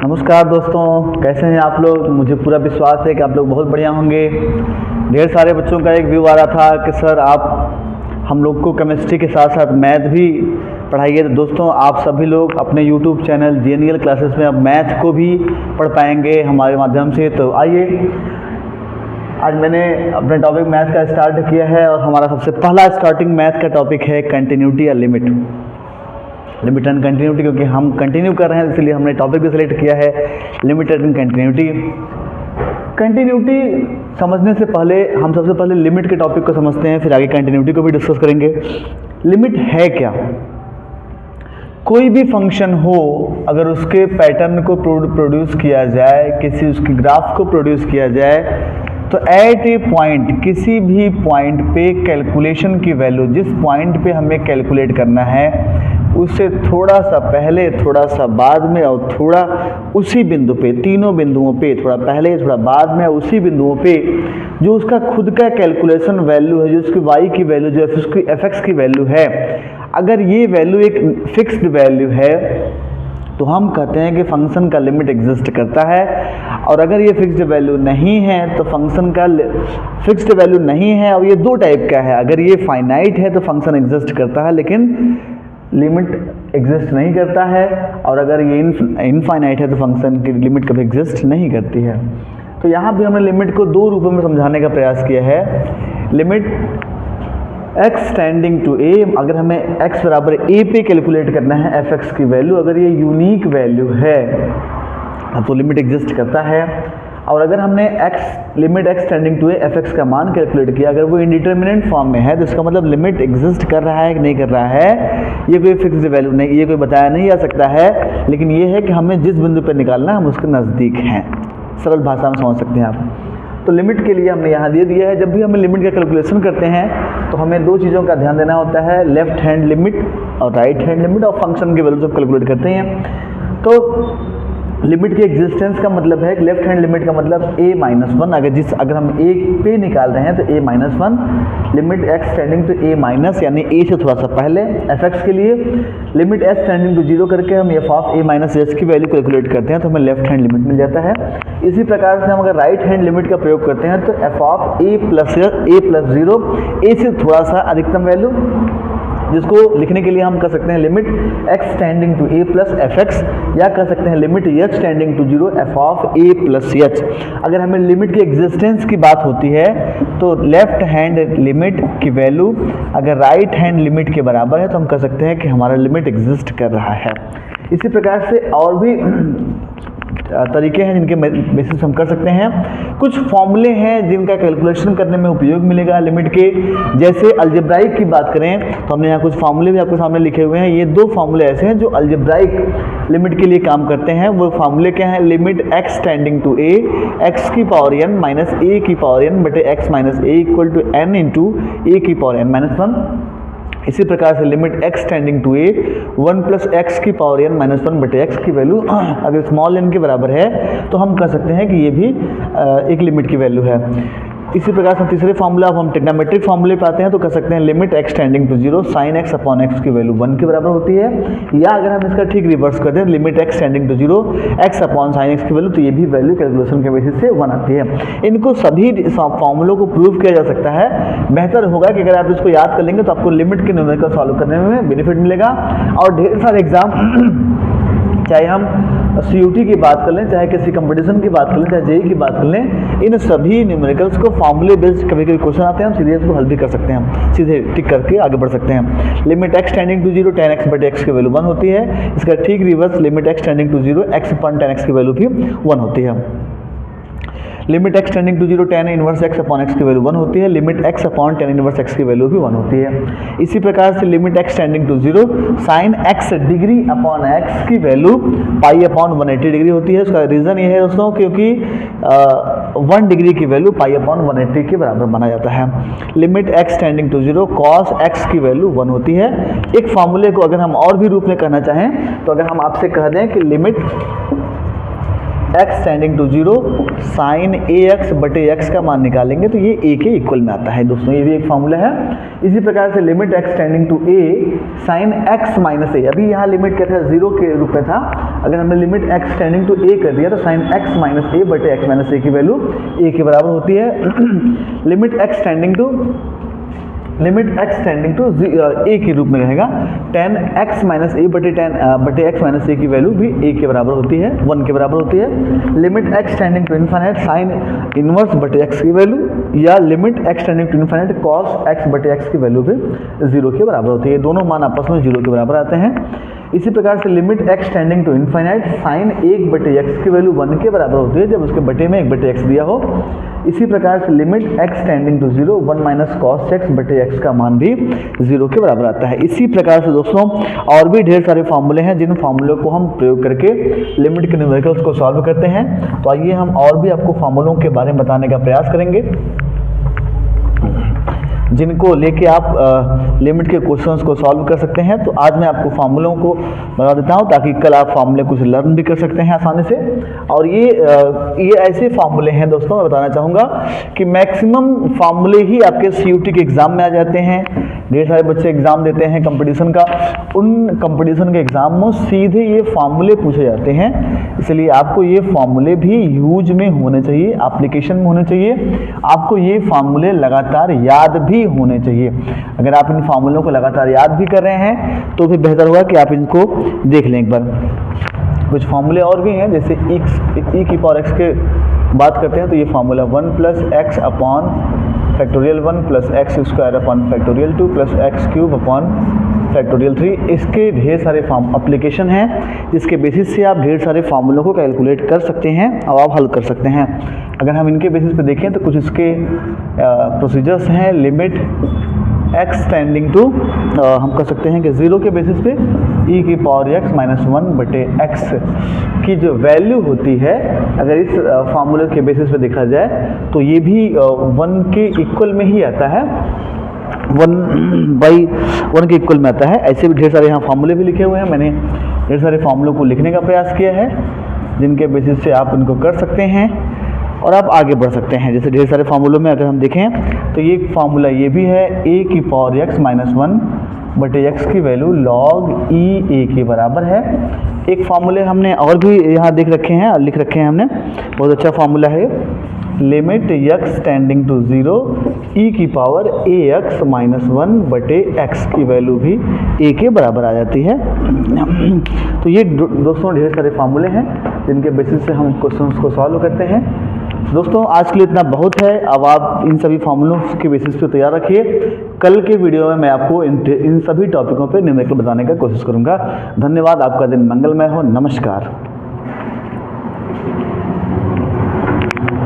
नमस्कार दोस्तों, कैसे हैं आप लोग। मुझे पूरा विश्वास है कि आप लोग बहुत बढ़िया होंगे। ढेर सारे बच्चों का एक व्यू आ रहा था कि सर आप हम लोग को केमिस्ट्री के साथ साथ मैथ भी पढ़ाइए। तो दोस्तों, आप सभी लोग अपने यूट्यूब चैनल जीएनईएल क्लासेस में अब मैथ को भी पढ़ पाएंगे हमारे माध्यम से। तो आइए, आज मैंने अपने टॉपिक मैथ का स्टार्ट किया है और हमारा सबसे पहला स्टार्टिंग मैथ का टॉपिक है कंटिन्यूटी या लिमिट एंड कंटिन्यूटी। क्योंकि हम कंटिन्यू कर रहे हैं इसलिए हमने टॉपिक भी सिलेक्ट किया है लिमिट एंड कंटिन्यूटी। कंटिन्यूटी समझने से पहले हम सबसे पहले लिमिट के टॉपिक को समझते हैं, फिर आगे कंटिन्यूटी को भी डिस्कस करेंगे। लिमिट है क्या? कोई भी फंक्शन हो, अगर उसके पैटर्न को प्रोड्यूस किया जाए, किसी उसकी ग्राफ को प्रोड्यूस किया जाए, तो एट ए पॉइंट, किसी भी पॉइंट पे कैलकुलेशन की वैल्यू, जिस पॉइंट पे हमें कैलकुलेट करना है उससे थोड़ा सा पहले, थोड़ा सा बाद में और थोड़ा उसी बिंदु पे, तीनों बिंदुओं पे, थोड़ा पहले थोड़ा बाद में उसी बिंदुओं पे जो उसका खुद का कैलकुलेशन वैल्यू है, जो उसकी वाई की वैल्यू, जो उसकी एफ एक्स की वैल्यू है, अगर ये वैल्यू एक फिक्स्ड वैल्यू है तो हम कहते हैं कि फंक्शन का लिमिट एग्जिस्ट करता है। और अगर ये फिक्स्ड वैल्यू नहीं है तो फंक्शन का फिक्स्ड वैल्यू नहीं है। और ये दो टाइप का है, अगर ये फाइनाइट है तो फंक्शन एग्जिस्ट करता है लेकिन लिमिट एग्जिस्ट नहीं करता है, और अगर ये इनफाइनाइट है तो फंक्शन की लिमिट कभी एग्जिस्ट नहीं करती है। तो यहाँ भी हमने लिमिट को दो रूपों में समझाने का प्रयास किया है। Limit x tending to a, अगर हमें x बराबर a पे कैलकुलेट करना है एफ एक्स की वैल्यू, अगर ये यूनिक वैल्यू है तो लिमिट एग्जिस्ट करता है। और अगर हमने limit x tending to a f x का मान कैलकुलेट किया, अगर वो इंडिटरमिनेंट फॉर्म में है तो इसका मतलब लिमिट एग्जिस्ट कर रहा है कि नहीं कर रहा है, ये कोई फिक्स्ड वैल्यू नहीं, ये कोई बताया नहीं जा सकता है। लेकिन ये है कि हमें जिस बिंदु पर निकालना है हम उसके नज़दीक हैं। सरल भाषा में समझ सकते हैं आप। तो लिमिट के लिए हमने यहाँ दे दिया है, जब भी हमें लिमिट का कैलकुलेशन करते हैं तो हमें दो चीज़ों का ध्यान देना होता है, लेफ्ट हैंड लिमिट और राइट हैंड लिमिट, और फंक्शन की वैल्यू जब कैलकुलेट करते हैं तो लिमिट के एग्जिस्टेंस का मतलब है कि लेफ्ट हैंड लिमिट का मतलब a-1, अगर हम a पे निकाल रहे हैं तो a-1, limit x tending to a- यानी a से थोड़ा सा पहले एफ एक्स के लिए, लिमिट s टेंडिंग टू 0 करके हम एफ ऑफ a-s की वैल्यू कैलकुलेट करते हैं तो हमें लेफ्ट हैंड लिमिट मिल जाता है। इसी प्रकार से हम अगर राइट हैंड लिमिट का प्रयोग करते हैं तो F of a plus 0, a से थोड़ा सा अधिकतम वैल्यू, जिसको लिखने के लिए हम कर सकते हैं limit x tending to a plus f x, या कर सकते हैं limit h tending to 0 f of a plus h। अगर हमें लिमिट की एग्जिस्टेंस की बात होती है तो लेफ्ट हैंड लिमिट की वैल्यू अगर राइट हैंड लिमिट के बराबर है तो हम कह सकते हैं कि हमारा लिमिट एग्जिस्ट कर रहा है। इसी प्रकार से और भी तरीके हैं जिनके बेसिस हम कर सकते हैं। कुछ फॉर्मूले हैं जिनका कैलकुलेशन करने में उपयोग मिलेगा लिमिट के। जैसे अलजेब्राइक की बात करें तो हमने यहाँ कुछ फॉर्मूले भी आपके सामने लिखे हुए हैं। ये दो फॉर्मूले ऐसे हैं जो अलजेब्राइक लिमिट के लिए काम करते हैं। वो फॉर्मूले क्या हैं? Limit x tending to a, x की पावर n माइनस a की पावर n बटे x minus a equal to n into a की पावर n माइनस 1। इसी प्रकार से limit x tending to a 1 plus x की पावर n माइनस 1 बटे x की वैल्यू अगर स्मॉल n के बराबर है तो हम कह सकते हैं कि ये भी एक लिमिट की वैल्यू है। इसी प्रकार से तीसरे फार्मूला, अब हम ट्रिग्नोमेट्रिक फार्मूले पे आते हैं तो कह सकते हैं limit x tending to 0 sine x upon x की वैल्यू 1 के बराबर होती है। या अगर हम इसका ठीक रिवर्स करते हैं limit x tending to 0 x upon sine x की वैल्यू, तो ये भी वैल्यू कैलकुलेशन के बेसिस से 1 आती है। इनको सभी फॉर्मूलों को प्रूव किया जा सकता है। बेहतर होगा कि अगर आप इसको याद कर लेंगे तो आपको लिमिट के न्यूमेरिकल सॉल्व करने में बेनिफिट मिलेगा। और ढेर सारे एग्जाम चाहे हम CUT की बात कर लें, चाहे किसी कंपटीशन की बात कर लें, चाहे JEE की बात कर लें, इन सभी न्यूमेरिकल्स को फॉर्मूले बेस्ड कभी कभी क्वेश्चन आते हैं, हम सीधे इसको हल भी कर सकते हैं, हम सीधे टिक करके आगे बढ़ सकते हैं। Limit x tending to 0 tan x बटे x की वैल्यू 1 होती है। इसका ठीक reverse limit x tending to 0 x upon tan x की वैल्यू भी 1 होती है। Limit x tending to 0 tan inverse x upon x की वैल्यू 1 होती है। Limit x upon tan inverse x की वैल्यू भी 1 होती है। इसी प्रकार से limit x tending to 0 sine x degree upon x की वैल्यू पाई अपॉन 180 डिग्री होती है। उसका रीज़न ये है दोस्तों क्योंकि 1 डिग्री की वैल्यू पाई अपॉन 180 के बराबर माना जाता है। Limit x tending to 0 cos x की वैल्यू 1 होती है। एक फार्मूले को अगर हम और भी रूप में कहना चाहें तो अगर हम आपसे कह दें कि limit x tending to 0 sine a x बटे एक्स का मान निकालेंगे तो ये ए के इक्वल में आता है दोस्तों, ये भी एक फॉर्मूला है। इसी प्रकार से limit x tending to a sine x minus a, अभी यहाँ लिमिट क्या था 0 के रूप में था, अगर हमने लिमिट एक्स टेंडिंग टू ए कर दिया तो साइन एक्स माइनस ए बटे एक्स माइनस ए की वैल्यू ए के बराबर होती है। लिमिट एक्स टेंडिंग टू ए के रूप में रहेगा, टेन एक्स माइनस ए बटे एक्स माइनस ए की वैल्यू भी ए के बराबर होती है, 1 के बराबर होती है। Limit x tending to infinite sine inverse बटे एक्स की वैल्यू, या limit x tending to infinite cos x बटे एक्स की वैल्यू भी 0 के बराबर होती है। दोनों मान आपस में 0 के बराबर आते हैं। इसी प्रकार से limit x tending to infinite sine 1 बटे एक्स की वैल्यू 1 के बराबर होती है जब उसके बटे में 1 बटे एक्स दिया हो। इसी प्रकार से limit x tending to 0 1 minus cos x बटे एक्स का मान भी 0 के बराबर आता है। इसी प्रकार से दोस्तों और भी ढेर सारे फॉर्मूले हैं जिन फॉर्मूलों को हम प्रयोग करके लिमिट के न्यूमेरिकल्स को सॉल्व करते हैं। तो आइए हम और भी आपको फॉर्मूलों के बारे में बताने का प्रयास करेंगे जिनको लेके आप लिमिट के क्वेश्चंस को सॉल्व कर सकते हैं। तो आज मैं आपको फार्मूलों को बता देता हूं ताकि कल आप फार्मूले कुछ लर्न भी कर सकते हैं आसानी से। और ये ऐसे फार्मूले हैं दोस्तों, मैं बताना चाहूँगा कि मैक्सिमम फार्मूले ही आपके CUT के एग्ज़ाम में आ जाते हैं। ढेर सारे बच्चे एग्ज़ाम देते हैं कंपटीशन का, उन कंपटीशन के एग्ज़ाम में सीधे ये फार्मूले पूछे जाते हैं, इसलिए आपको ये फार्मूले भी यूज में होने चाहिए, एप्लीकेशन में होने चाहिए। आपको ये फार्मूले लगातार याद भी होने चाहिए। अगर आप इन फार्मूलों को लगातार याद भी कर रहे हैं तो फिर बेहतर होगा कि आप इनको देख लें एक बार। कुछ फार्मूले और भी हैं, जैसे e की पावर x के बात करते हैं तो ये formula 1 plus x upon factorial 1 plus x square upon factorial 2 plus x cube upon factorial 3, इसके ढेर सारे एप्लीकेशन हैं जिसके बेसिस से आप ढेर सारे फार्मूलों को कैलकुलेट कर सकते हैं और आप हल कर सकते हैं। अगर हम इनके बेसिस पे देखें तो कुछ इसके प्रोसीजर्स हैं। लिमिट एक्स टेंडिंग टू हम कर सकते हैं कि 0 के बेसिस पे e की पावर x माइनस 1 बटे एक्स की जो वैल्यू होती है, अगर इस फार्मूले के बेसिस पे देखा जाए तो ये भी 1 के इक्वल में ही आता है, 1/1 के इक्वल में आता है। ऐसे भी ढेर सारे यहाँ फार्मूले भी लिखे हुए हैं, मैंने ढेर सारे फार्मूलों को लिखने का प्रयास किया है जिनके बेसिस से आप इनको कर सकते हैं और आप आगे बढ़ सकते हैं। जैसे ढेर सारे फार्मूलों में अगर हम देखें तो ये फार्मूला ये भी है, a की पावर x माइनस 1 बटे एक्स की वैल्यू लॉग e a के बराबर है। एक फार्मूले हमने और भी यहाँ लिख रखे हैं हमने, बहुत अच्छा फार्मूला है। Limit x tending to 0 e की पावर ax माइनस 1 बटे एक्स की वैल्यू भी a के बराबर आ जाती है। तो ये दोस्तों ढेर सारे फार्मूले हैं जिनके बेसिस से हम क्वेश्चंस को सॉल्व करते हैं। दोस्तों आज के लिए इतना बहुत है, अब आप इन सभी फार्मूलों के बेसिस पे तैयार रखिए। कल के वीडियो में मैं आपको इन सभी टॉपिकों पे न्यूमेरिकल बताने का कोशिश करूंगा। धन्यवाद, आपका दिन मंगलमय हो। नमस्कार।